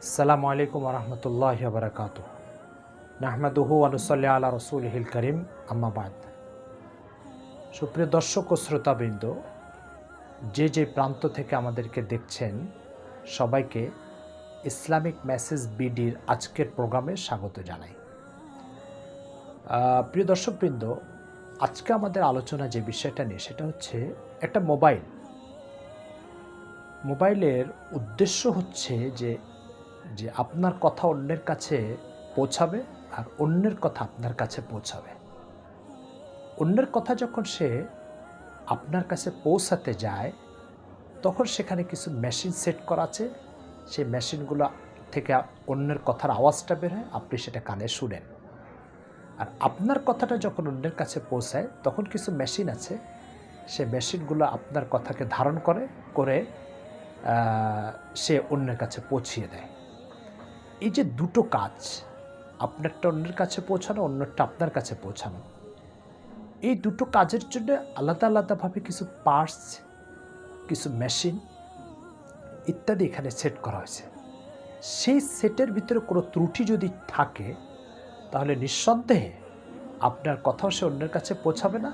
আসসালামু আলাইকুম ওরহমতুল্লাহি ওয়া নাহমাদুহু ওয়া নুসাল্লি আলা রাসূলিহিল কারীম আম্মা বাদ। সুপ্রিয় দর্শক ও শ্রোতাবৃন্দ, যে প্রান্ত থেকে আমাদেরকে দেখছেন সবাইকে ইসলামিক মেসেজ বিডির আজকের প্রোগ্রামে স্বাগত জানাই। প্রিয় দর্শকবৃন্দ, আজকে আমাদের আলোচনা যে বিষয়টা নিয়ে সেটা হচ্ছে একটা মোবাইলের উদ্দেশ্য হচ্ছে যে আপনার কথা অন্যের কাছে পৌঁছাবে আর অন্যের কথা আপনার কাছে পৌঁছাবে। অন্যের কথা যখন সে আপনার কাছে পৌঁছাতে যায় তখন সেখানে কিছু মেশিন সেট করা আছে। সেই মেশিনগুলো থেকে অন্যের কথার আওয়াজটা বের হয়, আপনি সেটা কানে শুনেন। আর আপনার কথাটা যখন অন্যের কাছে পৌঁছায় তখন কিছু মেশিন আছে, সে মেশিনগুলো আপনার কথাকে ধারণ করে সে অন্যের কাছে পৌঁছিয়ে দেয়। এই যে দুটো কাজ, আপনারটা অন্যের কাছে পৌঁছানো, অন্যটা আপনার কাছে পৌঁছানো, এই দুটো কাজের জন্য আলাদা আলাদাভাবে কিছু পার্টস, কিছু মেশিন ইত্যাদি এখানে সেট করা হয়েছে। সেই সেটের ভিতরে কোনো ত্রুটি যদি থাকে তাহলে নিঃসন্দেহে আপনার কথাও সে অন্যের কাছে পৌঁছাবে না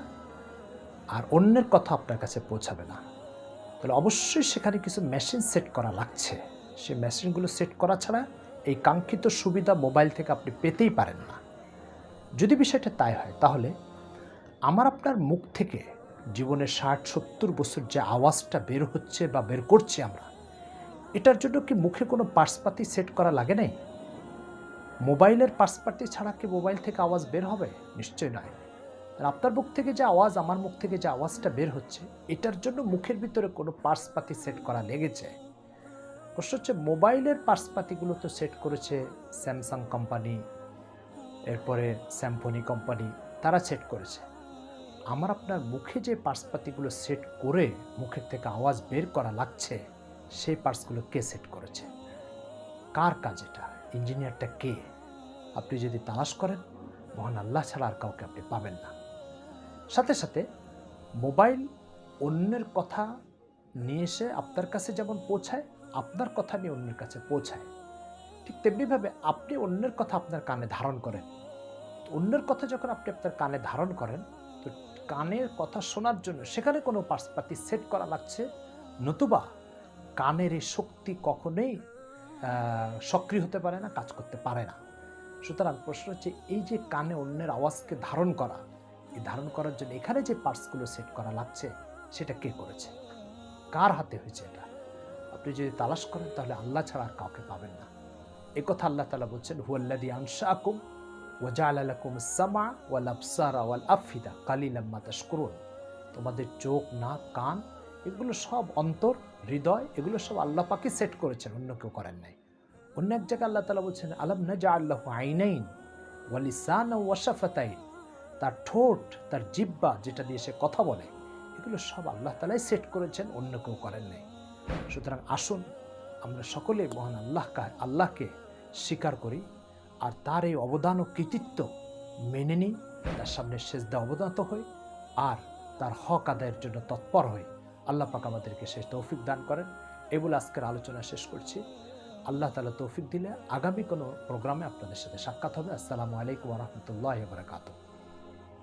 আর অন্যের কথা আপনার কাছে পৌঁছাবে না। তাহলে অবশ্যই সেখানে কিছু মেশিন সেট করা লাগছে। সেই মেশিনগুলো সেট করা ছাড়া এই কাঙ্ক্ষিত সুবিধা মোবাইল থেকে আপনি পেতেই পারেন না। যদি বিষয়টা তাই হয় তাহলে আমার আপনার মুখ থেকে জীবনের 60-70 বছর যে আওয়াজটা বের হচ্ছে বা বের করছি আমরা, এটার জন্য কি মুখে কোনো পার্সপাতি সেট করা লাগে নাই? মোবাইলের পার্সপাতি ছাড়া কি মোবাইল থেকে আওয়াজ বের হবে? নিশ্চয় নয়। আর আপনার মুখ থেকে যে আওয়াজ, আমার মুখ থেকে যে আওয়াজটা বের হচ্ছে, এটার জন্য মুখের ভিতরে কোনো পার্সপাতি সেট করা লেগেছে। প্রশ্ন হচ্ছে মোবাইলের পার্সপাতিগুলো তো সেট করেছে স্যামসাং কোম্পানি, এরপরে স্যামফোনি কোম্পানি, তারা সেট করেছে। আমার আপনার মুখে যে পার্সপাতিগুলো সেট করে মুখের থেকে আওয়াজ বের করা লাগছে, সেই পার্টসগুলো কে সেট করেছে? কার কাজ এটা? ইঞ্জিনিয়ারটা কে? আপনি যদি তালাশ করেন, মহান আল্লাহ ছাড়া আর কাউকে আপনি পাবেন না। সাথে সাথে মোবাইল অন্যের কথা নিয়ে এসে আপনার কাছে যেমন পৌঁছায়, আপনার কথা নিয়ে অন্যের কাছে পৌঁছায়, ঠিক তেমনিভাবে আপনি অন্যের কথা আপনার কানে ধারণ করেন। অন্যের কথা যখন আপনি আপনার কানে ধারণ করেন, তো কানের কথা শোনার জন্য সেখানে কোনো পার্সপাতি সেট করা লাগছে, নতুবা কানের এই শক্তি কখনোই সক্রিয় হতে পারে না, কাজ করতে পারে না। সুতরাং প্রশ্ন হচ্ছে, এই যে কানে অন্যের আওয়াজকে ধারণ করা, এই ধারণ করার জন্য এখানে যে পার্টসগুলো সেট করা লাগছে, সেটা কে করেছে? কার হাতে হয়েছে এটা? আপনি যদি তালাশ করেন তাহলে আল্লাহ ছাড়া আর কাউকে পাবেন না। এই কথা আল্লাহ তাআলা বলছেন, হুয়াল্লাযী আনশাআকুম ওয়া জাআলা লাকুমুস সামআ ওয়াল আবসারা ওয়াল আফইদা কালিলাম মা তাশকুরুন। তোমাদের চোখ, নাক, কান, এগুলো সব, অন্তর, হৃদয়, এগুলো সব আল্লাহ পাকই সেট করেছেন, অন্য কেউ করেন নাই। অন্য এক জায়গায় আল্লাহ তাআলা বলছেন, আলাম নাজআল লাহু আইনাইন ওয়া লিসানান ওয়া শাফাতাইন। তার ঠোঁট, তার জিহ্বা, যেটা দিয়ে সে কথা বলে, এগুলো সব আল্লাহ তাআলাই সেট করেছেন, অন্য কেউ করেন নাই। সুতরাং আসুন আমরা সকলে মহান আল্লাহকে স্বীকার করি আর তার এই অবদান ও কৃতিত্ব মেনে নিই, তার সামনে সেজদা অবনত হই আর তার হক আদায়ের জন্য তৎপর হই। আল্লাহ পাক আমাদেরকে শেষ তৌফিক দান করেন। এই বলে আজকের আলোচনা শেষ করছি। আল্লাহ তাআলা তৌফিক দিলে আগামী কোনো প্রোগ্রামে আপনাদের সাথে সাক্ষাৎ হবে। আসসালামু আলাইকুম ওয়া রাহমাতুল্লাহি ওয়া বারাকাতুহু।